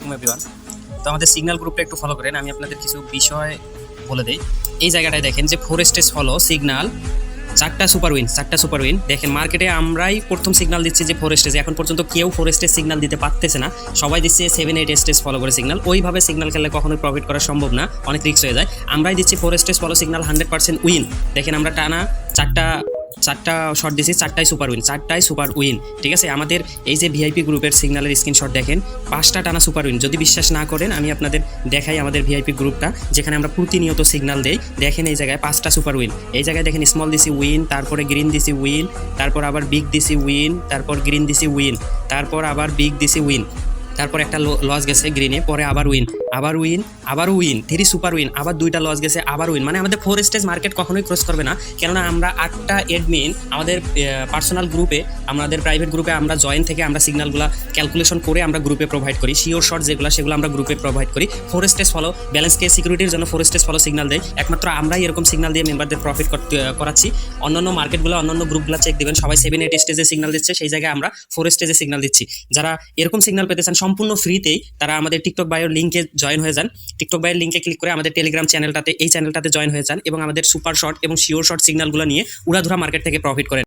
আলাইকুম এভরিওয়ান। তো আমাদের সিগন্যাল গ্রুপটা একটু ফলো করেন, আমি আপনাদের কিছু বিষয় বলে দেই। এই জায়গাটায় দেখেন যে 4 স্টেজ ফলো সিগন্যাল, 4টা সুপার উইন। দেখেন মার্কেটে আমরাই প্রথম সিগন্যাল দিচ্ছি যে 4 স্টেজ, এখন পর্যন্ত কেউ 4 স্টেজ সিগন্যাল দিতে পারতেছে না, সবাই দিচ্ছে 7-8 স্টেজ ফলো করে সিগন্যাল। ওইভাবে সিগন্যাল খেললে কখনোই প্রফিট করা সম্ভব না, অনেক রিস্ক হয়ে যায়। আমরাই দিচ্ছি 4 স্টেজ ফলো সিগন্যাল 100% উইন। দেখেন আমরা টানা চারটা শট দিছি, 4টাই সুপার উইন। ঠিক আছে, আমাদের এই যে ভিআইপি গ্রুপের সিগন্যালের স্ক্রিনশট দেখেন, 5টা টানা সুপার উইন। যদি বিশ্বাস না করেন আমি আপনাদের দেখাই আমাদের ভিআইপি গ্রুপটা, যেখানে আমরা প্রতিনিয়ত সিগন্যাল দেই। দেখেন এই জায়গায় 5টা সুপার উইন। এই জায়গায় দেখেন স্মল দিছি উইন, তারপরে গ্রিন দিছি উইন, তারপর আবার বিগ দিছি উইন, তারপর গ্রিন দিছি উইন, তারপর আবার বিগ দিছি উইন, তারপর একটা লস গেছে গ্রিনে, পরে আবার উইন, আবার উইন 3 সুপার উইন, আবার 2টা লস গেছে, আবার উইন। মানে আমাদের 4 স্টেজ মার্কেট কখনোই ক্রস করবে না, কেননা আমরা 8টা অ্যাডমিন আমাদের পার্সোনাল গ্রুপে, আমাদের প্রাইভেট গ্রুপে আমরা জয়েন থেকে আমরা সিগন্যালগুলো ক্যালকুলেশন করে আমরা গ্রুপে প্রোভাইড করি। শিওর শর্ট সেগুলো আমরা গ্রুপে প্রোভাইড করি। 4 স্টেজ ফলো ব্যালেন্স কে সিকিউরিটির জন্য 4 স্টেজ ফলো সিগন্যাল দেয়, একমাত্র আমরাই এরকম সিগন্যাল দিয়ে মেম্বারদের প্রফিট করাচ্ছি। অন্যান্য মার্কেটগুলো, অন্যান্য গ্রুপগুলো চেক দিবেন, সবাই 7-8 স্টেজে সিগন্যাল দিচ্ছে, সেই জায়গায় আমরা 4 স্টেজে সিগন্যাল দিচ্ছি। যারা এরকম সিগন্যাল পেতে চান সম্পূর্ণ ফ্রিতেই, তারা আমাদের টিকটক বায়োর লিঙ্কে জয়েন হয়ে যান। টিকটক বায়োর লিঙ্কে ক্লিক করে আমাদের টেলিগ্রাম চ্যানেলটাতে জয়েন হয়ে যান এবং আমাদের সুপার শর্ট এবং শিওর শর্ট সিগন্যালগুলো নিয়ে উড়াধুরা মার্কেট থেকে প্রফিট করেন।